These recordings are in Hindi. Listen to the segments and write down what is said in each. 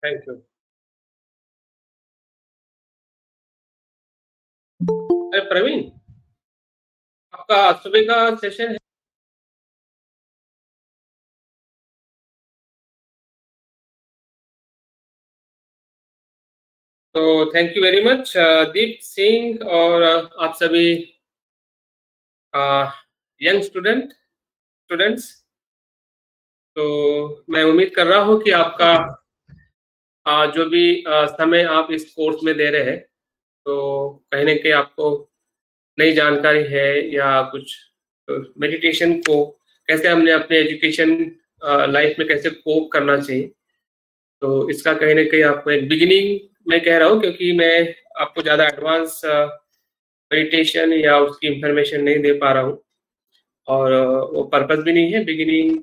Thank you. अरे प्रवीण, आपका सुबह का सेशन है? तो thank you very much Deep Singh और आप सभी यंग स्टूडेंट्स। तो मैं उम्मीद कर रहा हूँ कि आपका जो भी समय आप इस कोर्स में दे रहे हैं, तो कहीं न कहीं आपको नई जानकारी है या कुछ मेडिटेशन को कैसे हमने अपने एजुकेशन लाइफ में कैसे कोप करना चाहिए। तो इसका कहीं न कहीं आपको एक बिगिनिंग मैं कह रहा हूँ, क्योंकि मैं आपको ज़्यादा एडवांस मेडिटेशन या उसकी इन्फॉर्मेशन नहीं दे पा रहा हूँ। और वो पर्पस भी नहीं है बिगिनिंग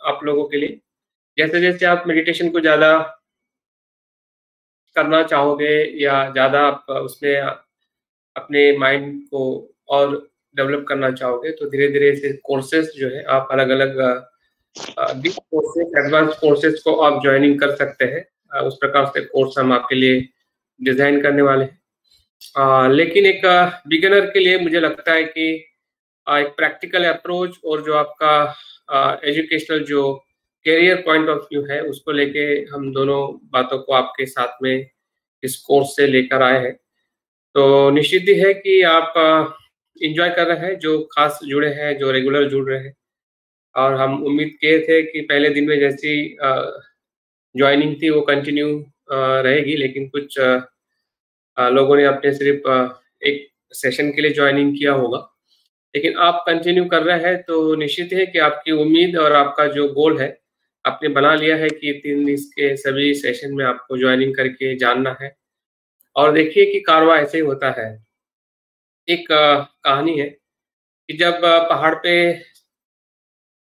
आप लोगों के लिए। जैसे-जैसे आप मेडिटेशन को ज़्यादा करना चाहोगे या ज़्यादा आप उसमें अपने माइंड को और डेवलप करना चाहोगे, तो धीरे-धीरे ऐसे कोर्सेज़ जो है आप अलग-अलग डीप कोर्सेज़, एडवांस कोर्सेज़ को आप जॉइनिंग कर सकते हैं। उस प्रकार से कोर्स हम आपके लिए डिज़ाइन करने वाले हैं। लेकिन एक बिगिनर के लिए मुझे लगता है कि एक प्रैक्टिकल अप्रोच और जो आपका एजुकेशनल जो करियर पॉइंट ऑफ व्यू है, उसको लेके हम दोनों बातों को आपके साथ में इस कोर्स से लेकर आए हैं। तो निश्चित ही है कि आप एन्जॉय कर रहे हैं, जो खास जुड़े हैं, जो रेगुलर जुड़ रहे हैं। और हम उम्मीद किए थे कि पहले दिन में जैसी जॉइनिंग थी वो कंटिन्यू रहेगी, लेकिन कुछ लोगों ने अपने सिर्फ़ एक सेशन के लिए जॉइनिंग किया होगा। लेकिन आप कंटिन्यू कर रहे हैं, तो निश्चित है कि आपकी उम्मीद और आपका जो गोल है, आपने बना लिया है कि 3 दिन के सभी सेशन में आपको जॉइनिंग करके जानना है। और देखिए कि कारवां ऐसे ही होता है। एक कहानी है कि जब पहाड़ पे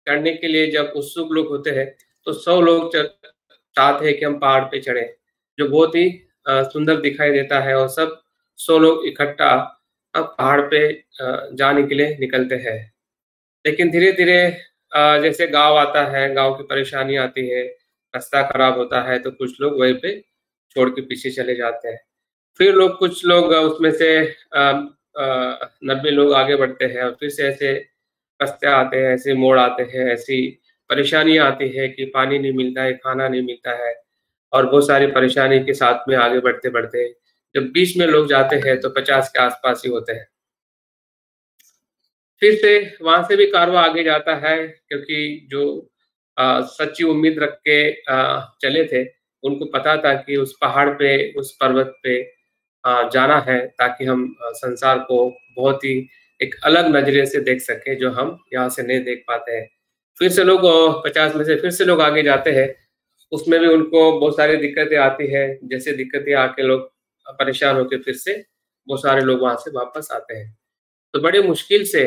चढ़ने के लिए जब उत्सुक लोग होते हैं, तो 100 लोग चाहते हैं कि हम पहाड़ पे चढ़ें, जो बहुत ही सुंदर दिखाई देता है और सब 100 लोग इकट्ठा पहाड़ पे जाने के लिए निकलते हैं। लेकिन धीरे-धीरे जैसे गाँव आता है, गाँव की परेशानी आती है, रास्ता खराब होता है, तो कुछ लोग वहीं पे छोड़ के पीछे चले जाते हैं। फिर लोग कुछ लोग उसमें से 90 लोग आगे बढ़ते हैं और फिर से ऐसे रास्ते आते हैं, ऐसे मोड़ आते हैं, ऐसी परेशानियाँ आती है कि पानी नहीं मिलता है, खाना नहीं मिलता है और बहुत सारी परेशानी के साथ में आगे बढ़ते-बढ़ते जब 20 में लोग जाते हैं, तो 50 के आस-पास ही होते हैं। फिर से वहाँ से भी कारवां आगे जाता है, क्योंकि जो सच्ची उम्मीद रख के चले थे, उनको पता था कि उस पहाड़ पे, उस पर्वत पे जाना है, ताकि हम संसार को बहुत ही एक अलग नज़रिए से देख सकें, जो हम यहाँ से नहीं देख पाते हैं। फिर से लोग 50 में से फिर से लोग आगे जाते हैं, उसमें भी उनको बहुत सारी दिक्कतें आती हैं, जैसे दिक्कतें आके लोग परेशान होके फिर से बहुत सारे लोग वहाँ से वापस आते हैं। तो बड़ी मुश्किल से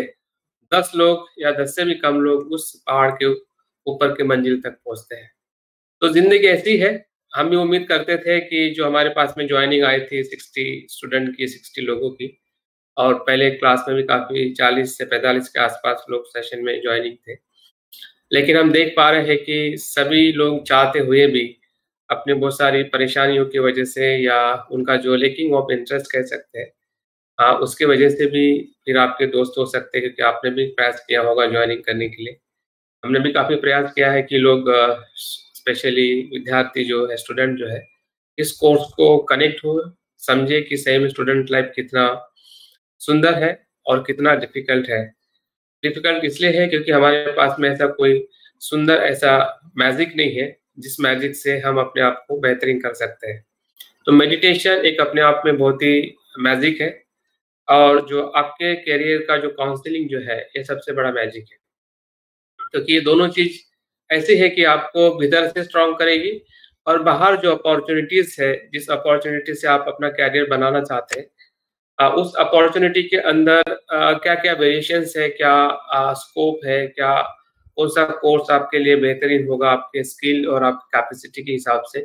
10 लोग या 10 से भी कम लोग उस पहाड़ के ऊपर की मंजिल तक पहुँचते हैं। तो ज़िंदगी ऐसी है, हम भी उम्मीद करते थे कि जो हमारे पास में जॉइनिंग आई थी 60 स्टूडेंट की, 60 लोगों की, और पहले क्लास में भी काफ़ी 40 से 45 के आस-पास लोग सेशन में जॉइनिंग थे। लेकिन हम देख पा रहे हैं कि सभी लोग चाहते हुए भी अपनी बहुत सारी परेशानियों की वजह से या उनका जो लैकिंग ऑफ इंटरेस्ट कह सकते हैं, उसकी वजह से भी फिर आपके दोस्त हो सकते हैं, क्योंकि आपने भी प्रयास किया होगा जॉइनिंग करने के लिए। हमने भी काफ़ी प्रयास किया है कि लोग स्पेशली विद्यार्थी जो है, स्टूडेंट जो है, इस कोर्स को कनेक्ट हो, समझे कि सही में स्टूडेंट लाइफ कितना सुंदर है और कितना डिफ़िकल्ट है। डिफ़िकल्ट इसलिए है क्योंकि हमारे पास में ऐसा कोई सुंदर ऐसा मैजिक नहीं है, जिस मैजिक से हम अपने आप को बेहतरीन कर सकते हैं। तो मेडिटेशन एक अपने आप में बहुत ही मैजिक है, और जो आपके करियर का जो काउंसलिंग जो है, ये सबसे बड़ा मैजिक है। क्योंकि ये दोनों चीज़ ऐसी है कि आपको भीतर से स्ट्रॉन्ग करेगी और बाहर जो अपॉर्च्युनिटीज़ है, जिस अपॉर्च्युनिटी से आप अपना करियर बनाना चाहते हैं, उस अपॉर्च्युनिटी के अंदर क्या-क्या वेरिएशंस है, क्या स्कोप है, क्या कौन-सा कोर्स आपके लिए बेहतरीन होगा आपके स्किल और आपकी कैपेसिटी के हिसाब से।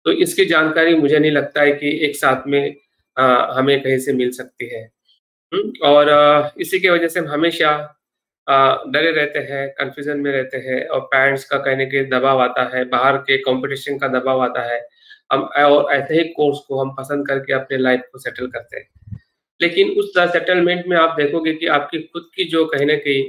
तो इसकी जानकारी मुझे नहीं लगता है कि एक साथ में हमें कहीं से मिल सकती है। और इसी की वजह से हम हमेशा डरे रहते हैं, कन्फ्यूज़न में रहते हैं और पेरेंट्स का कहने के दबाव आता है, बाहर के कॉम्पिटिशन का दबाव आता है। हम और ऐसे ही कोर्स को हम पसंद करके अपने लाइफ़ को सेटल करते हैं। लेकिन उस सेटलमेंट में आप देखोगे कि आपकी खुद की जो कहीं न कहीं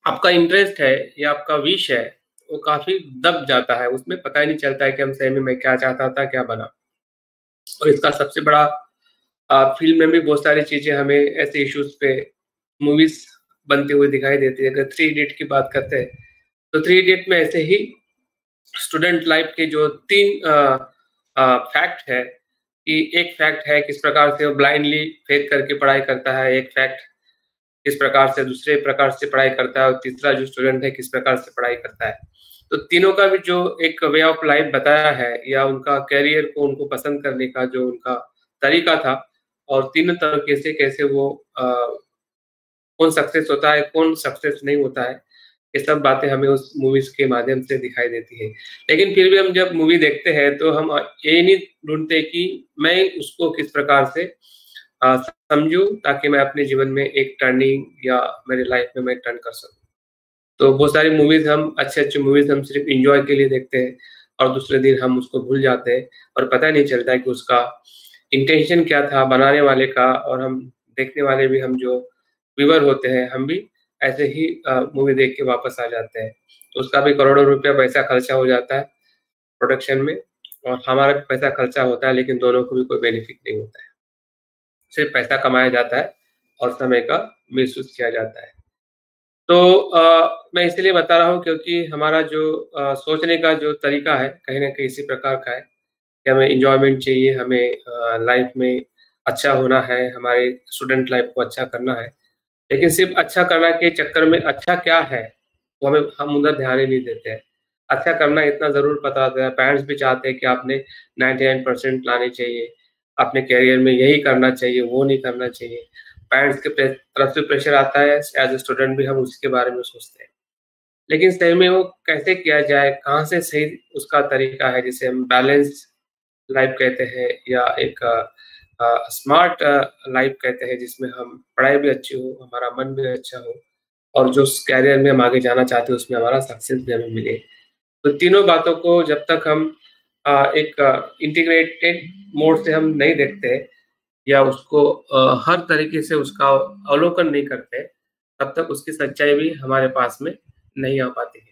आपका इंटरेस्ट है या आपका विश है, वो काफ़ी दब जाता है, उसमें पता ही नहीं चलता है कि हम सही में मैं क्या चाहता था, क्या बना। और इसका सबसे बड़ा फ़िल्म में भी बहुत सारी चीज़ें हमें ऐसे इश्यूज़ पे मूवीज़ बनती हुई दिखाई देती है। अगर थ्री इडियट की बात करते हैं, तो थ्री इडियट में ऐसे ही स्टूडेंट लाइफ़ के जो 3 फैक्ट है कि एक फैक्ट है किस प्रकार से वो ब्लाइंडली फेथ करके पढ़ाई करता है, एक फैक्ट किस प्रकार से दूसरे प्रकार से पढ़ाई करता है और तीसरा जो स्टूडेंट है किस प्रकार से पढ़ाई करता है। तो तीनों का भी जो एक वे ऑफ लाइफ बताया है या उनका करियर को उनको पसंद करने का जो उनका तरीका था और तीनों तरीके से कैसे वो कौन सक्सेस होता है, कौन सक्सेस नहीं होता है, ये सब बातें हमें उस मूवीज़ के माध्यम से दिखाई देती है। लेकिन फिर भी हम जब मूवी देखते हैं तो हम ये नहीं ढूँढते कि मैं उसको किस प्रकार से समझूँ ताकि मैं अपने जीवन में एक टर्निंग या मेरे लाइफ़ में मैं टर्न कर सकूँ। तो बहुत सारी मूवीज़ हम अच्छे-अच्छे मूवीज़ हम सिर्फ़ एन्जॉय के लिए देखते हैं और दूसरे दिन हम उसको भूल जाते हैं और पता नहीं चलता है कि उसका इंटेंशन क्या था बनाने वाले का और हम देखने वाले भी हम जो व्यूअर होते हैं, हम भी ऐसे ही मूवी देख के वापस आ जाते हैं। तो उसका भी करोड़ों रुपया पैसा खर्चा हो जाता है प्रोडक्शन में और हमारा भी पैसा खर्चा होता है लेकिन दोनों को भी कोई बेनिफिट नहीं होता है। सिर्फ़ पैसा कमाया जाता है और समय का मिसयूज़ किया जाता है। तो मैं इसलिए बता रहा हूँ क्योंकि हमारा जो सोचने का जो तरीका है, कहीं न कहीं इसी प्रकार का है कि हमें एन्जॉयमेंट चाहिए, हमें लाइफ़ में अच्छा होना है, हमारे स्टूडेंट लाइफ़ को अच्छा करना है। लेकिन सिर्फ़ अच्छा करना के चक्कर में अच्छा क्या है, वो हम उधर ध्यान ही नहीं देते हैं। अच्छा करना इतना ज़रूर पता होता है, पेरेंट्स भी चाहते हैं कि आपने 99% लाने चाहिए, अपने करियर में यही करना चाहिए, वो नहीं करना चाहिए। पेरेंट्स के तरफ से प्रेशर आता है, एज़ अ स्टूडेंट भी हम उसके बारे में सोचते हैं। लेकिन सही में वो कैसे किया जाए, कहाँ से सही उसका तरीका है जिसे हम बैलेंस लाइफ़ कहते हैं या एक स्मार्ट लाइफ़ कहते हैं जिसमें हम पढ़ाई भी अच्छी हो, हमारा मन भी अच्छा हो और जो उस करियर में हम आगे जाना चाहते हैं उसमें हमारा सक्सेस भी हमें मिले। तो तीनों बातों को जब तक हम एक इंटीग्रेटेड मोड से हम नहीं देखते या उसको हर तरीके से उसका अवलोकन नहीं करते, तब तक उसकी सच्चाई भी हमारे पास में नहीं आ पाती है।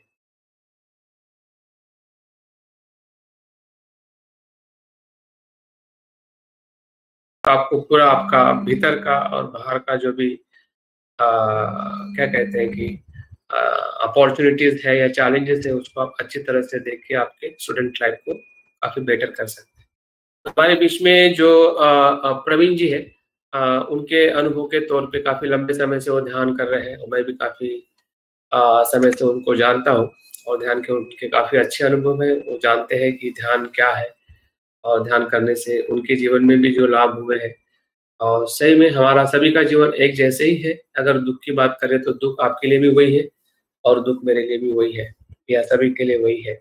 तो आपको पूरा आपका भीतर का और बाहर का जो भी क्या कहते हैं कि अपॉर्च्युनिटीज़ है या चैलेंजेस है उसको आप अच्छी तरह से देख के आपके स्टूडेंट लाइफ को काफ़ी बेटर कर सकते हैं। तो हमारे बीच में जो प्रवीण जी हैं उनके अनुभव के तौर पे काफ़ी लंबे समय से वो ध्यान कर रहे हैं और मैं भी काफ़ी समय से उनको जानता हूँ और ध्यान के उनके काफ़ी अच्छे अनुभव हैं। वो जानते हैं कि ध्यान क्या है और ध्यान करने से उनके जीवन में भी जो लाभ हुए हैं और सही में हमारा सभी का जीवन एक जैसे ही है। अगर दुःख की बात करें तो दुःख आपके लिए भी वही है और दुःख मेरे लिए भी वही है या सभी के लिए वही है।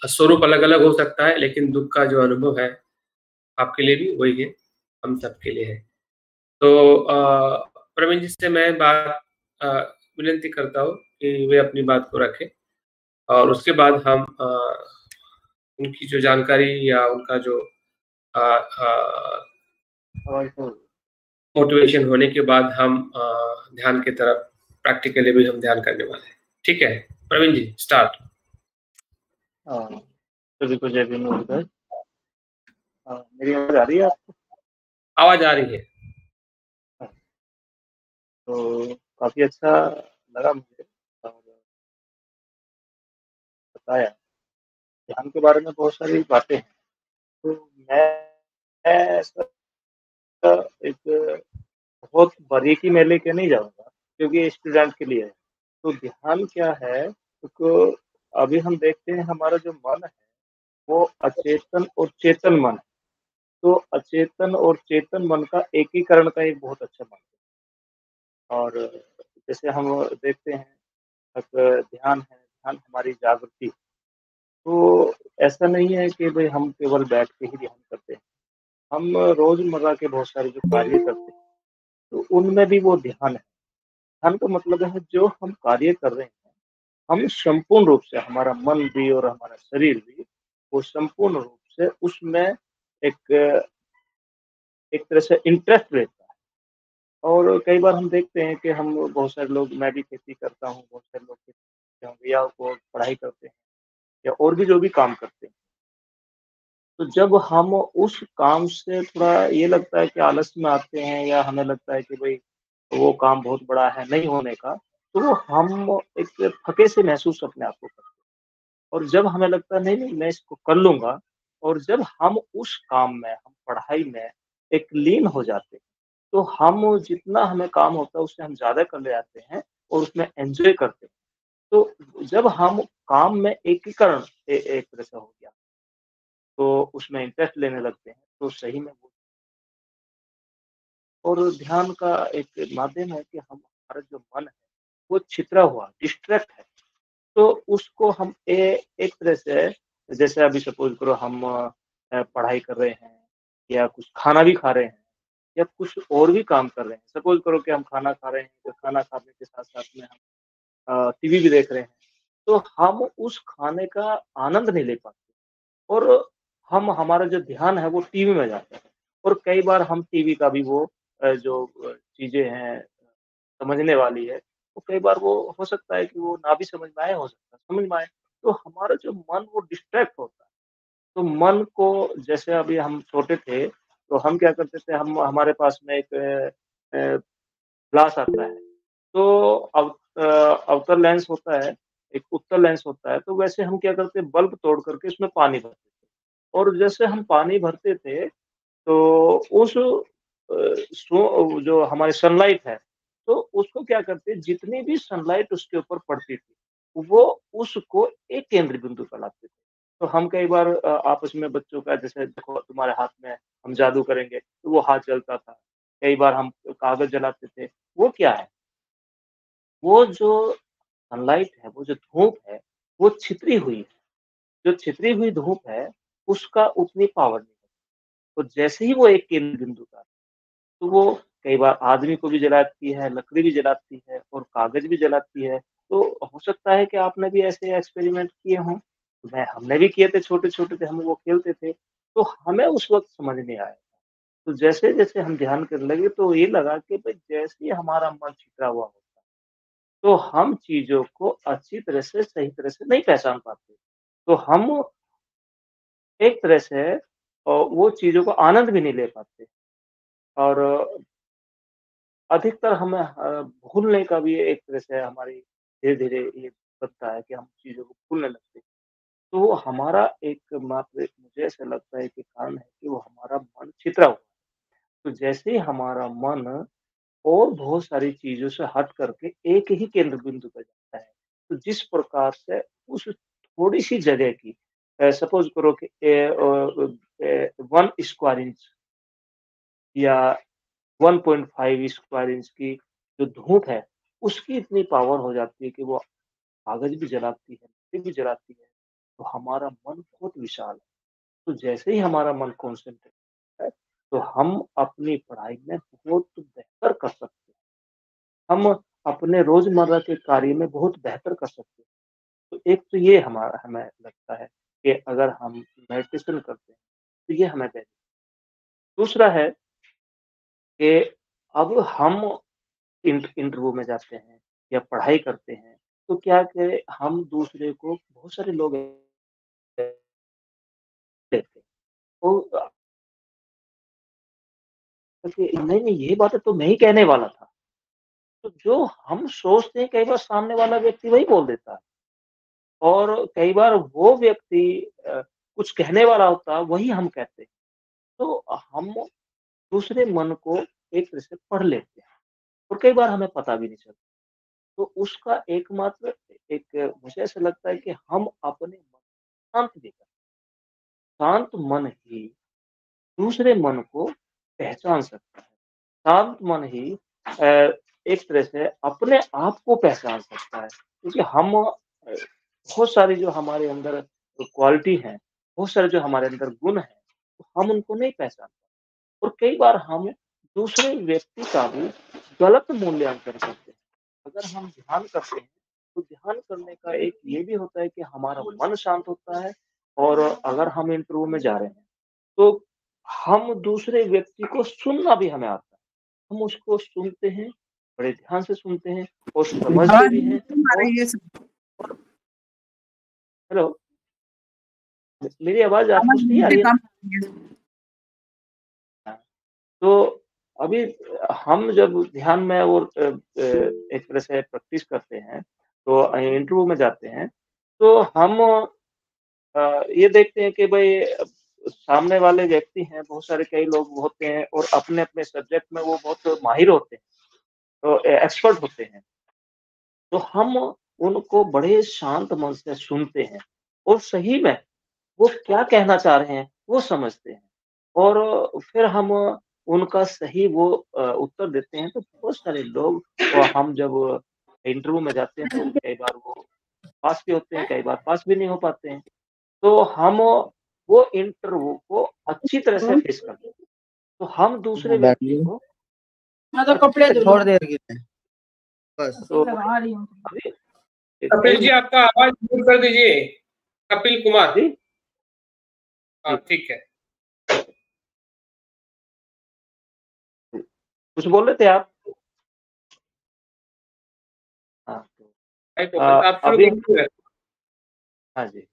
स्वरूप अलग-अलग हो सकता है लेकिन दुःख का जो अनुभव है आपके लिए भी वही है, हम सबके लिए है। तो प्रवीण जी से मैं बात अ, विनती करता हूँ कि वे अपनी बात को रखें और उसके बाद हम उनकी जो जानकारी या उनका जो अ मोटिवेशन होने के बाद हम ध्यान की तरफ प्रैक्टिकली भी हम ध्यान करने वाले हैं। ठीक है? प्रवीण जी स्टार्ट। हाँ, सभी को जय भीम नमस्कार। मेरी आवाज़ आ रही है आपको? आवाज़ आ रही है। हाँ, तो काफ़ी अच्छा लगा मुझे और बताया। ध्यान के बारे में बहुत सारी बातें हैं। तो मैं ऐसा एक बहुत बारीकी में लेके नहीं जाऊँगा क्योंकि ये स्टूडेंट के लिए है। तो ध्यान क्या है? तो अभी हम देखते हैं हमारा जो मन है, वो अचेतन और चेतन मन है। तो अचेतन और चेतन मन का एकीकरण का एक बहुत अच्छा माध्यम और जैसे हम देखते हैं ध्यान है, ध्यान हमारी जागृति। तो ऐसा नहीं है कि भई हम केवल बैठ के ही ध्यान करते हैं। हम रोज़मर्रा के बहुत सारे जो कार्य करते हैं तो उनमें भी वो ध्यान है। ध्यान का मतलब है जो हम कार्य कर रहे हैं, हम संपूर्ण रूप से हमारा मन भी और हमारा शरीर भी, वो संपूर्ण रूप से उसमें एक एक तरह से इंटरेस्ट रहता है। और कई बार हम देखते हैं कि हम बहुत सारे लोग मैं भी खेती करता हूँ, बहुत सारे लोग खेती करते होंगे या वो पढ़ाई करते हैं या और भी जो भी काम करते हैं। तो जब हम उस काम से थोड़ा ये लगता है कि आलस में आते हैं या हमें लगता है कि भई वो काम बहुत बड़ा है, नहीं होने का, तो वो हम एक थके से महसूस अपने आप को करते हैं। और जब हमें लगता है नहीं, नहीं मैं इसको कर लूँगा और जब हम उस काम में, हम पढ़ाई में एक लीन हो जाते हैं, तो हम जितना हमें काम होता है उससे हम ज़्यादा कर ले जाते हैं और उसमें एन्जॉय करते हैं। तो जब हम काम में एकीकरण एक तरह से हो गया, तो उसमें इंटरेस्ट लेने लगते हैं, तो सही में वो और ध्यान का एक माध्यम है कि हम हमारा जो मन है, वो छितरा हुआ, डिस्ट्रैक्ट है। तो उसको हम एक तरह से जैसे अभी सपोज़ करो हम पढ़ाई कर रहे हैं या कुछ खाना भी खा रहे हैं या कुछ और भी काम कर रहे हैं। सपोज़ करो कि हम खाना खा रहे हैं, तो खाना खाने के साथ-साथ में हम टीवी भी देख रहे हैं, तो हम उस खाने का आनंद नहीं ले पाते और हम हमारा जो ध्यान है वो टीवी में जाता है और कई बार हम टीवी का भी वो जो चीज़ें हैं समझने वाली है, तो कई बार वो हो सकता है कि वो ना भी समझ में आए, हो सकता है समझ में आए। तो हमारा जो मन वो डिस्ट्रैक्ट होता है। तो मन को जैसे अभी हम छोटे थे, तो हम क्या करते थे हम हमारे पास में एक ग्लास आता है। तो अवतल लेंस होता है, एक उत्तल लेंस होता है, तो वैसे हम क्या करते हैं बल्ब तोड़ करके उसमें पानी भरते थे और जैसे हम पानी भरते थे, तो उस जो हमारी सनलाइट है, तो उसको क्या करते हैं जितनी भी सनलाइट उसके ऊपर पड़ती थी, वो उसको एक केंद्र बिंदु पे लाते थे। तो हम कई बार आपस में बच्चों का जैसे देखो तुम्हारे हाथ में हम जादू करेंगे, तो वो हाथ जलता था। कई बार हम कागज़ जलाते थे, वो क्या है? वो जो सनलाइट है, वो जो धूप है, वो छितरी हुई है। जो छितरी हुई धूप है, उसका उतनी पावर नहीं है। तो जैसे ही वो एक केंद्र बिंदु का तो वो कई बार आदमी को भी जलाती है, लकड़ी भी जलाती है और कागज़ भी जलाती है। तो हो सकता है कि आपने भी ऐसे एक्सपेरिमेंट किए हों। मैं हमने भी किए थे, छोटे-छोटे थे हम वो खेलते थे, तो हमें उस वक़्त समझ नहीं आया। तो जैसे-जैसे हम ध्यान करने लगे तो ये लगा कि भई जैसे ही हमारा मन छितरा हुआ होता है, तो हम चीज़ों को अच्छी तरह से, सही तरह से नहीं पहचान पाते। तो हम एक तरह से वो चीज़ों को आनंद भी नहीं ले पाते और अधिकतर हमें भूलने का भी एक तरह से हमारी धीरे-धीरे ये बनता है कि हम चीज़ों को भूलने लगते हैं। तो वो हमारा एकमात्र मुझे ऐसा लगता है कि कारण है कि वो हमारा मन छितरा हुआ है। तो जैसे ही हमारा मन और बहुत सारी चीज़ों से हट करके एक ही केंद्र बिंदु पे जाता है, तो जिस प्रकार से उस थोड़ी-सी जगह की सपोज़ करो कि 1 स्क्वायर इंच या 1.5 स्क्वायर इंच की जो धूप है, उसकी इतनी पावर हो जाती है कि वो कागज़ भी जलाती है, मिट्टी भी जलाती है, तो हमारा मन बहुत विशाल है। तो जैसे ही हमारा मन कॉन्सन्ट्रेट है, तो हम अपनी पढ़ाई में बहुत बेहतर कर सकते हैं। हम अपने रोज़मर्रा के कार्य में बहुत बेहतर कर सकते हैं। तो एक तो ये हमारा हमें लगता है कि अगर हम मेडिटेशन करते हैं, तो ये हमें दे दूसरा है कि अब हम इंटरव्यू में जाते हैं या पढ़ाई करते हैं, तो क्या करें हम दूसरे को बहुत सारे लोग लेते हैं। तो कि नहीं, नहीं ये बात तो मैं ही कहने वाला था। तो जो हम सोचते हैं कई बार सामने वाला व्यक्ति वही बोल देता है और कई बार वो व्यक्ति कुछ कहने वाला होता है, वही हम कहते हैं। तो हम दूसरे मन को एक तरह से पढ़ लेते हैं और कई बार हमें पता भी नहीं चलता। तो उसका एकमात्र एक मुझे ऐसा लगता है कि हम अपने मन शांत भी करें। शांत मन ही दूसरे मन को पहचान सकता है। शांत मन ही एक तरह से अपने आप को पहचान सकता है। क्योंकि हम बहुत सारी जो हमारे अंदर क्वालिटी है, बहुत सारे जो हमारे अंदर गुण हैं, तो हम उनको नहीं पहचान पाते और कई बार हम दूसरे व्यक्ति का भी गलत मूल्यांकन करते हैं। अगर हम ध्यान करते हैं, तो ध्यान करने का एक ये भी होता है कि हमारा मन शांत होता है और अगर हम इंटरव्यू में जा रहे हैं, तो हम दूसरे व्यक्ति को सुनना भी हमें आता है। हम उसको सुनते हैं, बड़े ध्यान से सुनते हैं और समझते आवाज भी हैं नहीं आ और रही है सर। हेलो, मेरी आवाज़ आपको आवाज सही आ मुझे रही है कम ना? आ रही है। हाँ, तो अभी हम जब ध्यान में और एक तरह से प्रैक्टिस करते हैं, तो इंटरव्यू में जाते हैं, तो हम ये देखते हैं कि भई सामने वाले व्यक्ति हैं, बहुत सारे कई लोग होते हैं और अपने-अपने सब्जेक्ट में वो बहुत माहिर होते हैं, तो एक्सपर्ट होते हैं। तो हम उनको बड़े शांत मन से सुनते हैं और सही में वो क्या कहना चाह रहे हैं, वो समझते हैं और फिर हम उनका सही वो उत्तर देते हैं। तो बहुत सारे लोग हम जब इंटरव्यू में जाते हैं, तो कई बार वो पास भी होते हैं, कई बार पास भी नहीं हो पाते हैं। तो हम वो इंटरव्यू को अच्छी तरह से फेस करते हैं। तो हम दूसरे हाँ, व्यक्ति बैठिए। को मैं तो अच्छी कपड़े तरह छोड़ दे रही है बस। तो लगा रही हूँ। अभी कपिल कई जी आपका आवाज़ म्यूट कर दीजिए। कपिल कुमार। जी, हाँ, जी, ठीक है। जी। कुछ बोल रहे थे आप? हाँ, तो नहीं तो बस आप शुरू अभी कीजिए। हाँ जी।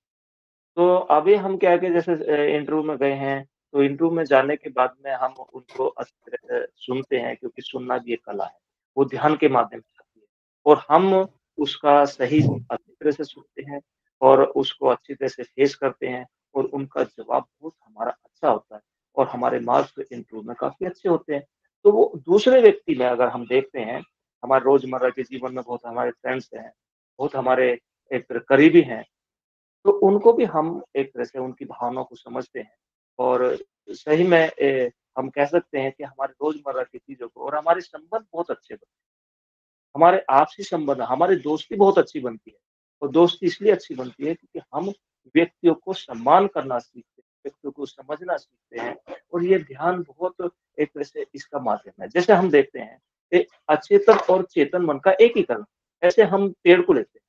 तो अभी हम क्या है कि जैसे इंटरव्यू में गए हैं, तो इंटरव्यू में जाने के बाद में हम उनको अच्छी तरह से सुनते हैं क्योंकि सुनना भी एक कला है। वो ध्यान के माध्यम से आती है और हम उसका सही अच्छी तरह से सुनते हैं और उसको अच्छी तरह से फेस करते हैं और उनका जवाब बहुत हमारा अच्छा होता है और हमारे मार्क्स इंटरव्यू में काफ़ी अच्छे होते हैं। तो वो दूसरे व्यक्ति में अगर हम देखते हैं, हमारे रोज़मर्रा के जीवन में बहुत हमारे फ्रेंड्स हैं, बहुत हमारे एक करीबी हैं, तो उनको भी हम एक तरह से उनकी भावनाओं को समझते हैं और सही में हम कह सकते हैं कि हमारे रोज़मर्रा की चीज़ों को और हमारे संबंध बहुत अच्छे बनते हैं। हमारे आपसी संबंध, हमारी दोस्ती बहुत अच्छी बनती है और दोस्ती इसलिए अच्छी बनती है क्योंकि हम व्यक्तियों को सम्मान करना सीखते हैं, व्यक्तियों को समझना सीखते हैं और ये ध्यान बहुत एक तरह से इसका माध्यम है। जैसे हम देखते हैं, एक अचेतन और चेतन मन का एकीकरण, ऐसे हम पेड़ को लेते हैं।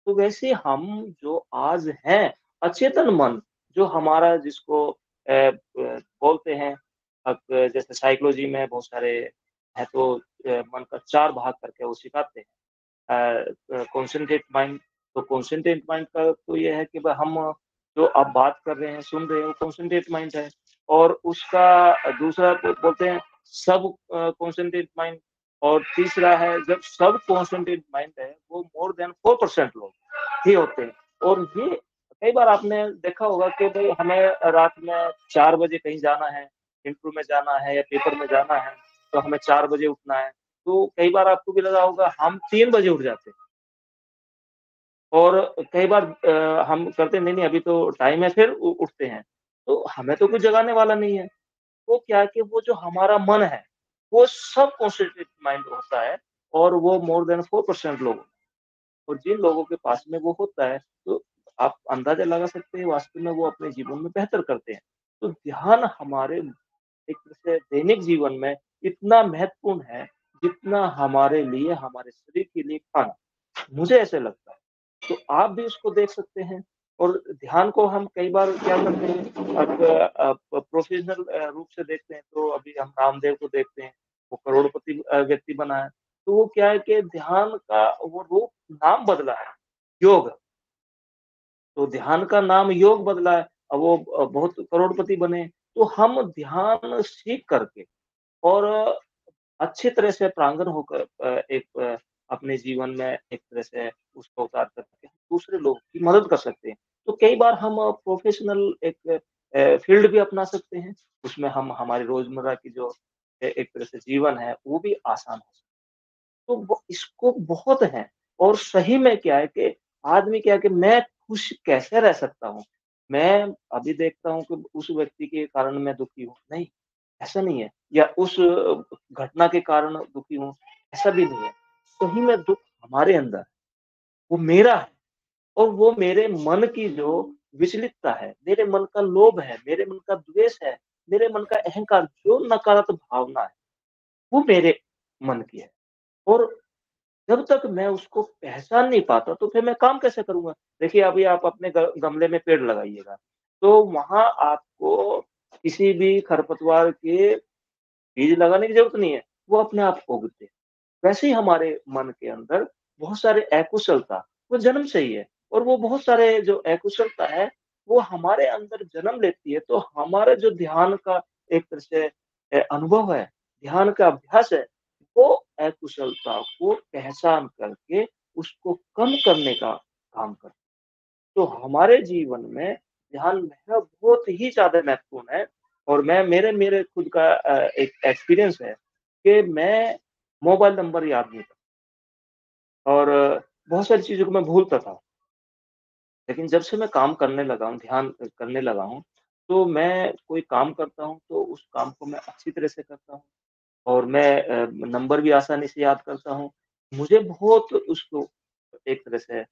तो वैसे हम जो आज हैं, अचेतन मन जो हमारा जिसको बोलते हैं जैसे साइकोलॉजी में बहुत सारे हैं तो मन का 4 भाग करके वो सिखाते हैं। कॉन्संट्रेट माइंड तो कॉन्संट्रेट माइंड का तो ये है कि भाई हम जो आप बात कर रहे हैं, सुन रहे हैं, वो कॉन्संट्रेट माइंड है और उसका दूसरा बोलते हैं सब कॉन्संट्रेट माइंड और तीसरा है जब सब कॉन्संट्रेट माइंड है, वो मोर देन 4% लोग ही होते हैं और ये कई बार आपने देखा होगा कि भई हमें रात में 4 बजे कहीं जाना है, इंटरव्यू में जाना है या पेपर में जाना है, तो हमें 4 बजे उठना है। तो कई बार आपको भी लगा होगा हम 3 बजे उठ जाते हैं और कई बार हम करते नहीं, नहीं अभी तो टाइम है फिर उ उठते हैं। तो हमें तो कोई जगाने वाला नहीं है। वो क्या है कि वो जो हमारा मन है, वो सब कॉन्संट्रेट माइंड होता है और वो मोर देन 4% लोग और जिन लोगों के पास में वो होता है, तो आप अंदाज़ा लगा सकते हैं वास्तव में वो अपने जीवन में बेहतर करते हैं। तो ध्यान हमारे एक तरह से दैनिक जीवन में इतना महत्वपूर्ण है, जितना हमारे लिए, हमारे शरीर के लिए खाना। मुझे ऐसे लगता है। तो आप भी उसको देख सकते हैं और ध्यान को हम कई बार क्या करते हैं प्रोफ़ेशनल रूप से देखते हैं, तो अभी हम रामदेव को देखते हैं, वो करोड़पति व्यक्ति बना है। तो वो क्या है कि ध्यान का वो रूप नाम बदला है, योग। तो ध्यान का नाम योग बदला है, अब वो बहुत करोड़पति बने। तो हम ध्यान सीख करके और अच्छी तरह से प्रांगण होकर एक अपने जीवन में एक तरह से उसको उतार करके दूसरे लोगों की मदद कर सकते हैं। तो कई बार हम प्रोफ़ेशनल एक फ़ील्ड भी अपना सकते हैं, उसमें हम हमारी रोज़मर्रा की जो एक तरह से जीवन है, वो भी आसान हो सकता है। तो वो स्कोप बहुत है और सही में क्या है कि आदमी क्या है कि मैं खुश कैसे रह सकता हूँ? मैं अभी देखता हूँ कि उस व्यक्ति के कारण मैं दुखी हूँ, नहीं, ऐसा नहीं है या उस घटना के कारण दुखी हूँ, ऐसा भी नहीं है। सही में दुःख हमारे अंदर है, वो मेरा है और वो मेरे मन की जो विचलितता है, मेरे मन का लोभ है, मेरे मन का द्वेष है, मेरे मन का अहंकार, जो नकारात्मक भावना है, वो मेरे मन की है। और जब तक मैं उसको पहचान नहीं पाता, तो फिर मैं काम कैसे करूँगा? देखिए, अभी आप अपने गमले में पेड़ लगाइएगा, तो वहाँ आपको किसी भी खरपतवार के बीज लगाने की ज़रूरत नहीं है, वो अपने आप उगते हैं। वैसे ही हमारे मन के अंदर बहुत सारे अकुशलता, वो जन्म से ही है, और वो बहुत सारे जो अकुशलता है, वो हमारे अंदर जन्म लेती है, तो हमारा जो ध्यान का एक तरह से अनुभव है, ध्यान का अभ्यास है, वो अकुशलता को पहचान करके उसको कम करने का काम करता है। तो हमारे जीवन में ध्यान मेरा बहुत ही ज़्यादा महत्वपूर्ण है, और मैं मेरे मेरे खुद का एक एक्सपीरियंस है कि मैं मोबाइल नंबर याद नहीं था, और बहुत सारी चीज़ों को मैं भूलता था। लेकिन जब से मैं काम करने लगा हूँ, ध्यान करने लगा हूँ, तो मैं कोई काम करता हूँ, तो उस काम को मैं अच्छी तरह से करता हूँ, और मैं नंबर भी आसानी से याद करता हूँ। मुझे बहुत उसको एक तरह से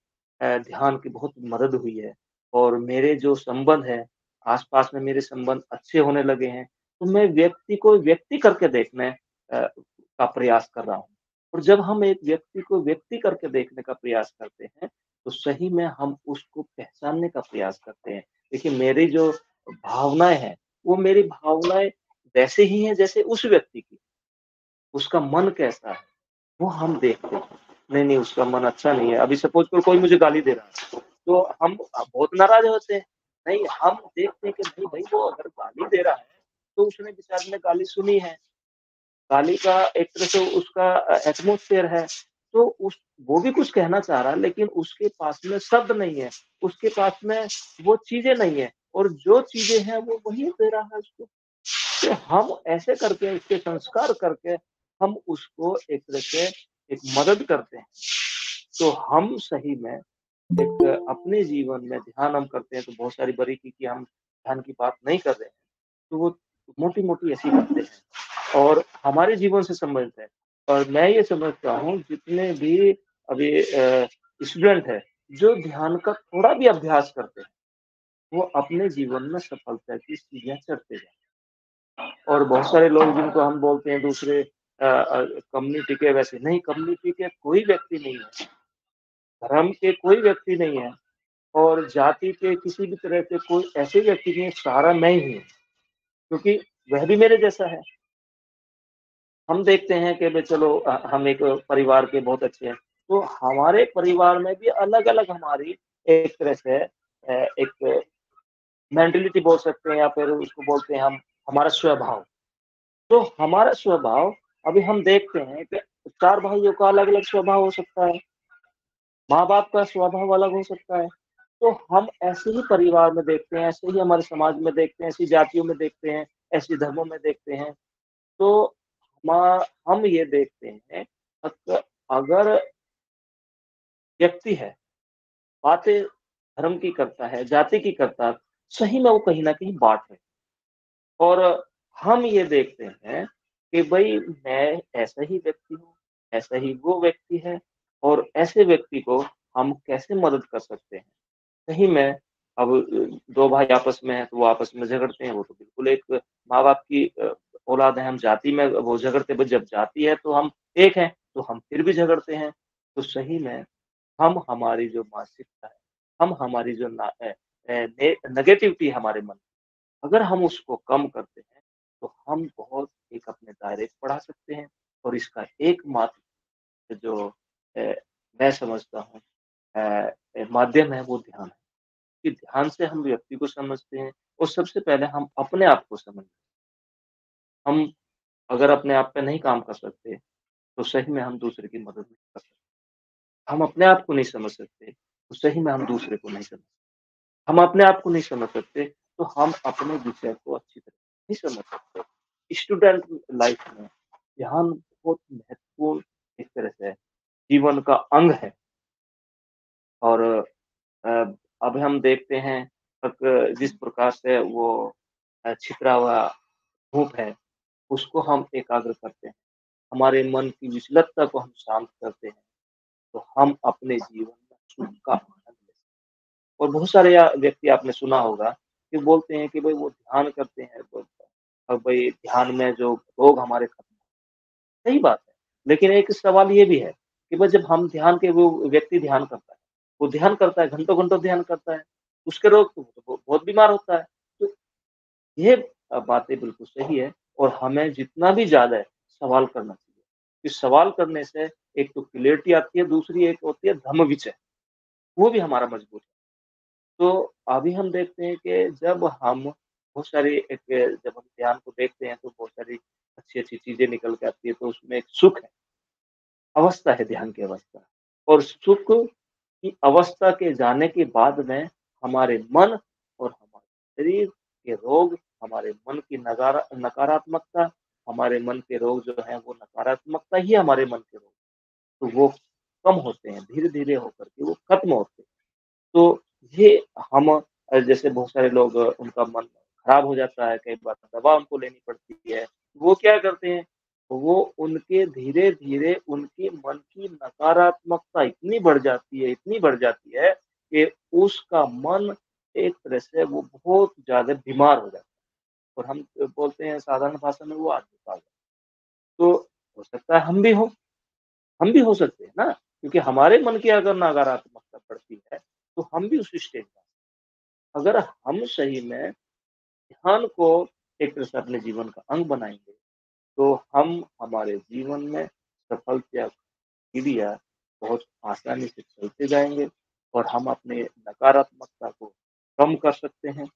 ध्यान की बहुत मदद हुई है, और मेरे जो संबंध हैं, आस-पास में मेरे संबंध अच्छे होने लगे हैं, तो मैं व्यक्ति को व्यक्ति करके देखने का प्रयास कर रहा हूँ। और जब हम एक व्यक्ति को व्यक्ति करके देखने का प्रयास करते हैं, तो सही में हम उसको पहचानने का प्रयास करते हैं। देखिए, मेरी जो भावनाएँ हैं, वो मेरी भावनाएँ वैसे ही हैं जैसे उस व्यक्ति की। उसका मन कैसा है, वो हम देखते हैं। नहीं, नहीं, उसका मन अच्छा नहीं है। अभी सपोज़ करो कोई मुझे गाली दे रहा है, तो हम बहुत नाराज़ होते हैं। नहीं, हम देखते हैं कि नहीं भई, वो अगर गाली दे रहा है, तो उसने बेचारे ने गाली सुनी है। गाली का एक तरह से उसका एटमॉस्फेयर है, तो उस वो भी कुछ कहना चाह रहा है, लेकिन उसके पास में शब्द नहीं है, उसके पास में वो चीज़ें नहीं है, और जो चीज़ें हैं वो वही दे रहा है उसको। तो हम ऐसे करके उसके संस्कार करके हम उसको एक तरह से एक मदद करते हैं। तो हम सही में एक अपने जीवन में ध्यान हम करते हैं, तो बहुत सारी बारीकी की हम ध्यान की बात नहीं कर रहे हैं, तो वो मोटी-मोटी ऐसी बातें हैं और हमारे जीवन से संबंधित है। और मैं ये समझता हूँ, जितने भी अभी स्टूडेंट हैं, जो ध्यान का थोड़ा भी अभ्यास करते हैं, वो अपने जीवन में सफलता की सीढ़ियाँ चढ़ते जाते हैं। और बहुत सारे लोग जिनको हम बोलते हैं दूसरे कम्युनिटी के, वैसे नहीं, कम्युनिटी के कोई व्यक्ति नहीं है, धर्म के कोई व्यक्ति नहीं है, और जाति के किसी भी तरह के कोई ऐसे व्यक्ति नहीं है, सारा मैं ही हूँ, क्योंकि वह भी मेरे जैसा है। हम देखते हैं कि भई चलो हम एक परिवार के बहुत अच्छे हैं, तो हमारे परिवार में भी अलग-अलग हमारी एक तरह से एक मेंटालिटी बोल सकते हैं, या फिर उसको बोलते हैं हम हमारा स्वभाव। तो हमारा स्वभाव, अभी हम देखते हैं कि 4 भाइयों का अलग-अलग स्वभाव हो सकता है, माँ-बाप का स्वभाव अलग हो सकता है। तो हम ऐसे ही परिवार में देखते हैं, ऐसे ही हमारे समाज में देखते हैं, ऐसी जातियों में देखते हैं, ऐसे धर्मों में देखते हैं। तो हम ये देखते हैं, अगर व्यक्ति है, बातें धर्म की करता है, जाति की करता है, सही में वो कहीं न कहीं बाँट है। और हम ये देखते हैं कि भई मैं ऐसा ही व्यक्ति हूँ, ऐसा ही वो व्यक्ति है, और ऐसे व्यक्ति को हम कैसे मदद कर सकते हैं। सही में अब 2 भाई आपस में हैं, तो वो आपस में झगड़ते हैं, वो तो बिल्कुल एक माँ-बाप की औलाद है, हम जाति में वो झगड़ते, बट जब जाति है तो हम एक हैं, तो हम फिर भी झगड़ते हैं। तो सही में हम हमारी जो मानसिकता है, हम हमारी जो नेगेटिविटी है हमारे मन, अगर हम उसको कम करते हैं, तो हम बहुत एक अपने दायरे को बढ़ा सकते हैं, और इसका एकमात्र जो मैं समझता हूँ माध्यम है, वो ध्यान है। कि ध्यान से हम व्यक्ति को समझते हैं, और सबसे पहले हम अपने आप को समझते हैं। हम अगर अपने आप पे नहीं काम कर सकते, तो सही में हम दूसरे की मदद नहीं कर सकते। हम अपने आप को नहीं समझ सकते, तो सही में हम दूसरे को नहीं समझ सकते। हम अपने आप को नहीं समझ सकते, तो हम अपने विषय को अच्छी तरह नहीं समझ सकते। स्टूडेंट लाइफ में ध्यान बहुत महत्वपूर्ण एक तरह से जीवन का अंग है, और अ, अब हम देखते हैं जिस प्रकार से वो छितरा हुआ धूप है, उसको हम एकाग्र करते हैं, हमारे मन की विचलता को हम शांत करते हैं, तो हम अपने जीवन में सुख का आनंद लेते हैं। और बहुत सारे व्यक्ति आपने सुना होगा कि बोलते हैं कि भई वो ध्यान करते हैं, तो अब भई ध्यान में जो रोग हमारे खत्म, सही बात है। लेकिन एक सवाल ये भी है कि भाई जब हम ध्यान के वो व्यक्ति ध्यान करता है, वो ध्यान करता है, घंटों-घंटों ध्यान करता है, उसके रोग तो बहुत बीमार होता है। तो ये बातें बिल्कुल सही है और हमें जितना भी ज़्यादा है, सवाल करना चाहिए। इस सवाल करने से एक तो क्लैरिटी आती है, दूसरी एक होती है धम्मविचय, वो भी हमारा मजबूत है। तो अभी हम देखते हैं कि जब हम बहुत सारी एक जब हम ध्यान को देखते हैं तो बहुत सारी अच्छी-अच्छी चीज़ें निकल के आती है, तो उसमें एक सुख है, अवस्था है ध्यान की अवस्था। और सुख की अवस्था के जाने के बाद में हमारे मन और हमारे शरीर के रोग, हमारे मन की नकारात्मकता, हमारे मन के रोग जो हैं वो नकारात्मकता ही हमारे मन के रोग, तो वो कम होते हैं, धीरे-धीरे होकर के वो खत्म होते हैं। तो ये हम जैसे बहुत सारे लोग उनका मन खराब हो जाता है, कई बार दवा उनको लेनी पड़ती है। वो क्या करते हैं, वो उनके धीरे-धीरे उनके मन की नकारात्मकता इतनी बढ़ जाती है कि उसका मन एक तरह से वो बहुत ज़्यादा बीमार हो जाता है और हम बोलते हैं साधारण भाषा में वो आदमी हो गया। तो हो सकता है हम भी हो सकते हैं ना, क्योंकि हमारे मन की अगर नकारात्मकता बढ़ती है, तो हम भी उस स्टेज में अगर हम सही में ध्यान को एक तरह से अपने जीवन का अंग बनाएँगे, तो हम हमारे जीवन में सफलता सीढ़ियाँ बहुत आसानी से चलते जाएँगे और हम अपने नकारात्मकता को कम कर सकते हैं।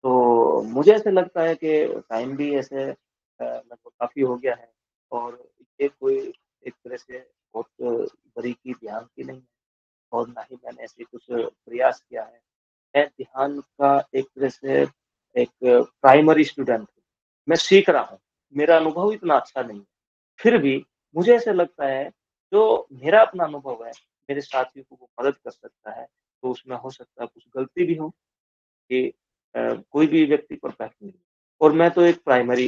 तो मुझे ऐसा लगता है कि टाइम भी ऐसे लगभग काफ़ी हो गया है और ये कोई एक तरह से बहुत बारीकी ध्यान की नहीं है और ना ही मैंने ऐसे कुछ प्रयास किया है। मैं ध्यान का एक तरह से एक प्राइमरी स्टूडेंट हूँ। मैं सीख रहा हूँ। मेरा अनुभव इतना अच्छा नहीं है। फिर भी मुझे ऐसा लगता है, जो मेरा अपना अनुभव है, मेरे साथियों को वो मदद कर सकता है। तो उसमें हो सकता है कुछ गलती भी हो कि कोई भी व्यक्ति परफेक्ट नहीं है। और मैं तो एक प्राइमरी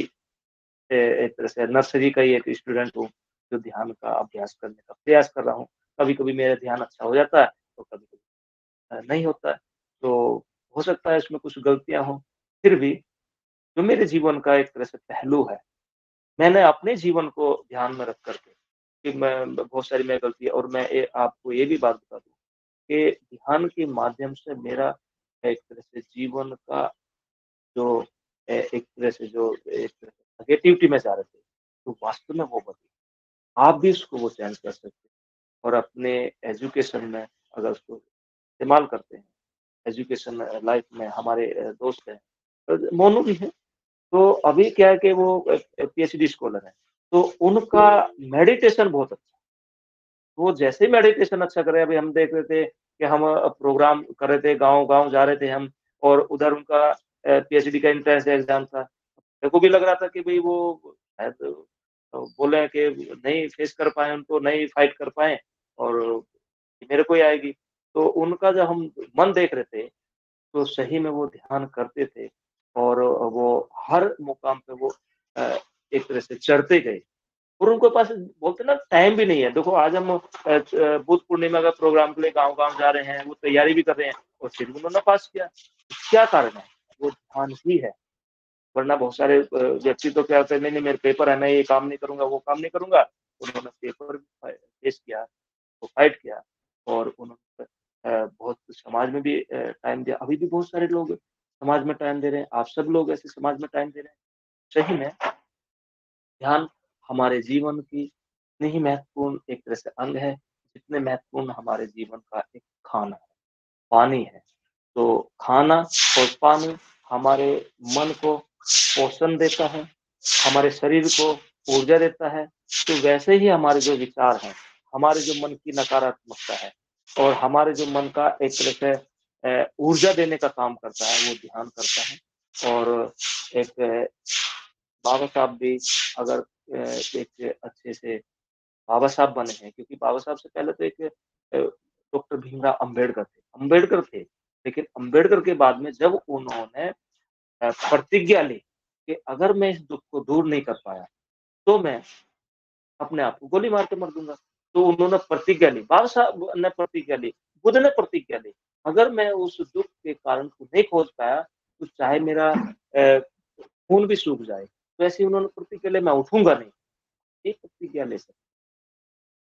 एक तरह से नर्सरी का ही एक स्टूडेंट हूँ, जो ध्यान का अभ्यास करने का प्रयास कर रहा हूँ। कभी-कभी मेरा ध्यान अच्छा हो जाता है, तो कभी-कभी नहीं होता है। तो हो सकता है इसमें कुछ गलतियाँ हों, फिर भी जो मेरे जीवन का एक तरह से पहलू है, मैंने अपने जीवन को ध्यान में रख कर के कि मैं बहुत सारी मैं गलतियाँ और मैं आपको ये भी बात बता दूँ कि ध्यान के माध्यम से मेरा एक तरह से जीवन का जो एक तरह से जो एक नेगेटिविटी में जा रहे थे, तो वास्तव में वो बदली। आप भी इसको वो चेंज कर सकते हैं और अपने एजुकेशन में अगर उसको इस्तेमाल करते हैं, एजुकेशन लाइफ में हमारे दोस्त हैं, मोनू भी हैं, तो अभी क्या है कि वो पीएचडी स्कॉलर हैं, तो उनका मेडिटेशन बहुत अच्छा है। वो जैसे ही मेडिटेशन अच्छा करे, अभी हम देख रहे थे कि हम प्रोग्राम कर रहे थे, गाँव-गाँव जा रहे थे हम और उधर उनका पीएचडी का एंट्रेंस एग्ज़ाम था। मेरे को भी लग रहा था कि भई वो शायद बोले हैं कि नहीं फेस कर पाएँ उनको, नहीं फाइट कर पाएँ और मेरे को ही आएगी। तो उनका जब हम मन देख रहे थे, तो सही में वो ध्यान करते थे और वो हर मुकाम पे वो अ, एक तरह से चढ़ते गए और उनके पास बोलते हैं ना टाइम भी नहीं है। देखो आज हम बुद्ध पूर्णिमा का प्रोग्राम के लिए गाँव-गाँव जा रहे हैं, वो तैयारी भी कर रहे हैं और फिर भी उन्होंने पास किया। क्या कारण है? वो ध्यान ही है। वरना बहुत सारे व्यक्ति तो क्या होते हैं, नहीं-नहीं मेरे पेपर है, मैं ये काम नहीं करूँगा, वो काम नहीं करूँगा। उन्होंने पेपर भी फेस किया, वो फाइट किया और उन्होंने बहुत समाज में भी टाइम दिया। अभी भी बहुत सारे लोग समाज में टाइम दे रहे हैं। आप सब लोग ऐसे समाज में टाइम दे रहे हैं। सही में ध्यान हमारे जीवन की इतनी ही महत्वपूर्ण एक तरह से अंग है, जितने महत्वपूर्ण हमारे जीवन का एक खाना है, पानी है। तो खाना और पानी हमारे मन को पोषण देता है, हमारे शरीर को ऊर्जा देता है, तो वैसे ही हमारे जो विचार हैं, हमारे जो मन की नकारात्मकता है और हमारे जो मन का एक तरह से ऊर्जा देने का काम करता है, वो ध्यान करता है और एक बाबा साहब भी अगर एक अच्छे से बाबा साहब बने हैं क्योंकि बाबा साहब से पहले तो एक डॉक्टर भीमराव अम्बेडकर थे, लेकिन अम्बेडकर के बाद में जब उन्होंने प्रतिज्ञा ली कि अगर मैं इस दुःख को दूर नहीं कर पाया, तो मैं अपने आप को गोली मार के मर दूँगा। तो उन्होंने प्रतिज्ञा ली, बाबा साहब ने प्रतिज्ञा ली, बुद्ध ने प्रतिज्ञा ली। अगर मैं उस दुःख के कारण को नहीं खोज पाया, तो चाहे मेरा खून भी सूख जाए, तो ऐसे उन्होंने प्रतिज्ञा ली, मैं उठूँगा नहीं, ये प्रतिज्ञा ले सकते।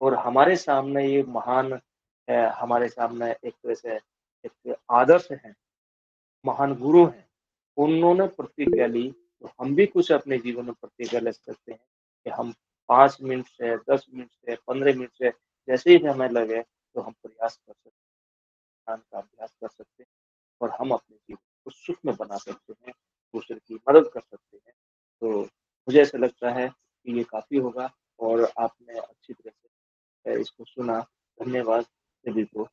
और हमारे सामने ये महान हमारे सामने एक तरह से एक आदर्श है, महान गुरु हैं। उन्होंने प्रतिज्ञा ली, तो हम भी कुछ अपने जीवन में प्रतिज्ञा ले सकते हैं कि हम 5 मिनट से, 10 मिनट से, 15 मिनट से, जैसे ही हमें लगे, तो हम प्रयास कर सकते हैं, ध्यान का अभ्यास कर सकते हैं और हम अपने जीवन को सुखमय बना सकते हैं, दूसरे की मदद कर सकते हैं। तो मुझे ऐसा लगता है कि ये काफ़ी होगा और आपने अच्छी तरह से इसको सुना। धन्यवाद सभी को।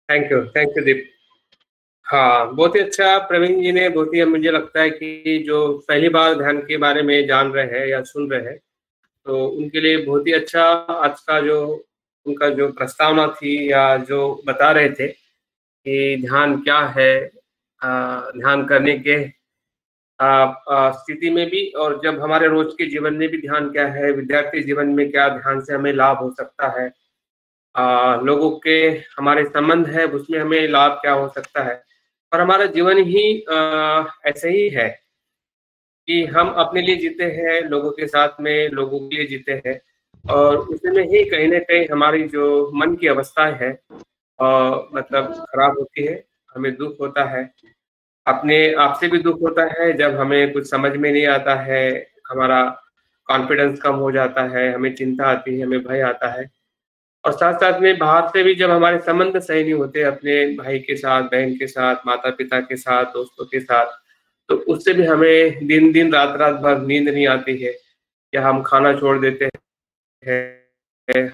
थैंक यू दीप। हाँ, बहुत ही अच्छा प्रवीण जी ने, बहुत ही मुझे लगता है कि जो पहली बार ध्यान के बारे में जान रहे हैं या सुन रहे हैं, तो उनके लिए बहुत ही अच्छा आज का जो उनका जो प्रस्तावना थी या जो बता रहे थे कि ध्यान क्या है, ध्यान करने के स्थिति में भी और जब हमारे रोज के जीवन में भी ध्यान क्या है, विद्यार्थी जीवन में क्या ध्यान से हमें लाभ हो सकता है, लोगों के हमारे संबंध है उसमें हमें लाभ क्या हो सकता है। और हमारा जीवन ही ऐसे ही है कि हम अपने लिए जीते हैं, लोगों के साथ में लोगों के लिए जीते हैं और उसमें ही कहीं ना कहीं हमारी जो मन की अवस्थाएं है मतलब खराब होती है, हमें दुख होता है, अपने आप से भी दुख होता है जब हमें कुछ समझ में नहीं आता है, हमारा कॉन्फिडेंस कम हो जाता है, हमें चिंता आती है, हमें भय आता है और साथ-साथ में बाहर से भी जब हमारे संबंध सही नहीं होते अपने भाई के साथ, बहन के साथ, माता-पिता के साथ, दोस्तों के साथ, तो उससे भी हमें दिन-दिन, रात-रात भर नींद नहीं आती है या हम खाना छोड़ देते हैं,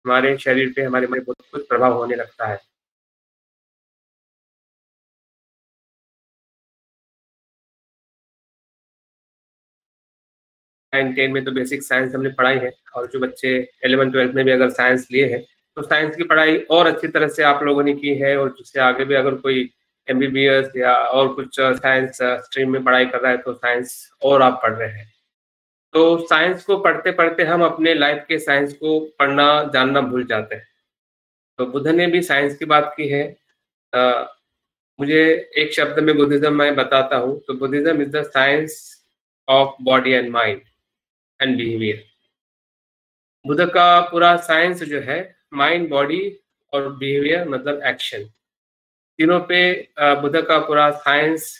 हमारे शरीर पे, हमारे मन पे बहुत कुछ प्रभाव होने लगता है। 9-10 में तो बेसिक साइंस हमने पढ़ाई है और जो बच्चे 11-12 में भी अगर साइंस लिए हैं, तो साइंस की पढ़ाई और अच्छी तरह से आप लोगों ने की है और जिससे आगे भी अगर कोई एमबीबीएस या और कुछ साइंस स्ट्रीम में पढ़ाई कर रहा है, तो साइंस और आप पढ़ रहे हैं। तो साइंस को पढ़ते-पढ़ते हम अपने लाइफ के साइंस को पढ़ना, जानना भूल जाते हैं। तो बुद्ध ने भी साइंस की बात की है। अ, मुझे एक शब्द में बुद्धिज़्म मैं बताता हूँ, तो Buddhism is the science of body and mind and behaviour. Buddha का पूरा साइंस जो है माइंड, बॉडी और बिहेवियर मतलब एक्शन, तीनों पे बुद्ध का पूरा साइंस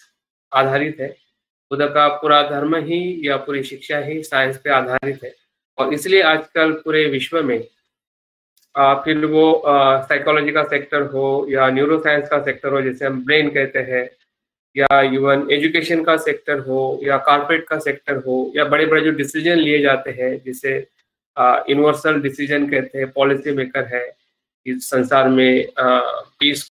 आधारित है। बुद्ध का पूरा धर्म ही या पूरी शिक्षा ही साइंस पे आधारित है और इसलिए आजकल पूरे विश्व में फिर वो साइकोलॉजी का सेक्टर हो या न्यूरो साइंस का सेक्टर हो, जैसे हम ब्रेन कहते हैं, या इवन एजुकेशन का सेक्टर हो या कॉर्पोरेट का सेक्टर हो या बड़े-बड़े जो डिसीजन लिए जाते हैं जिसे यूनिवर्सल डिसीजन कहते हैं, पॉलिसी मेकर है इस संसार में पीस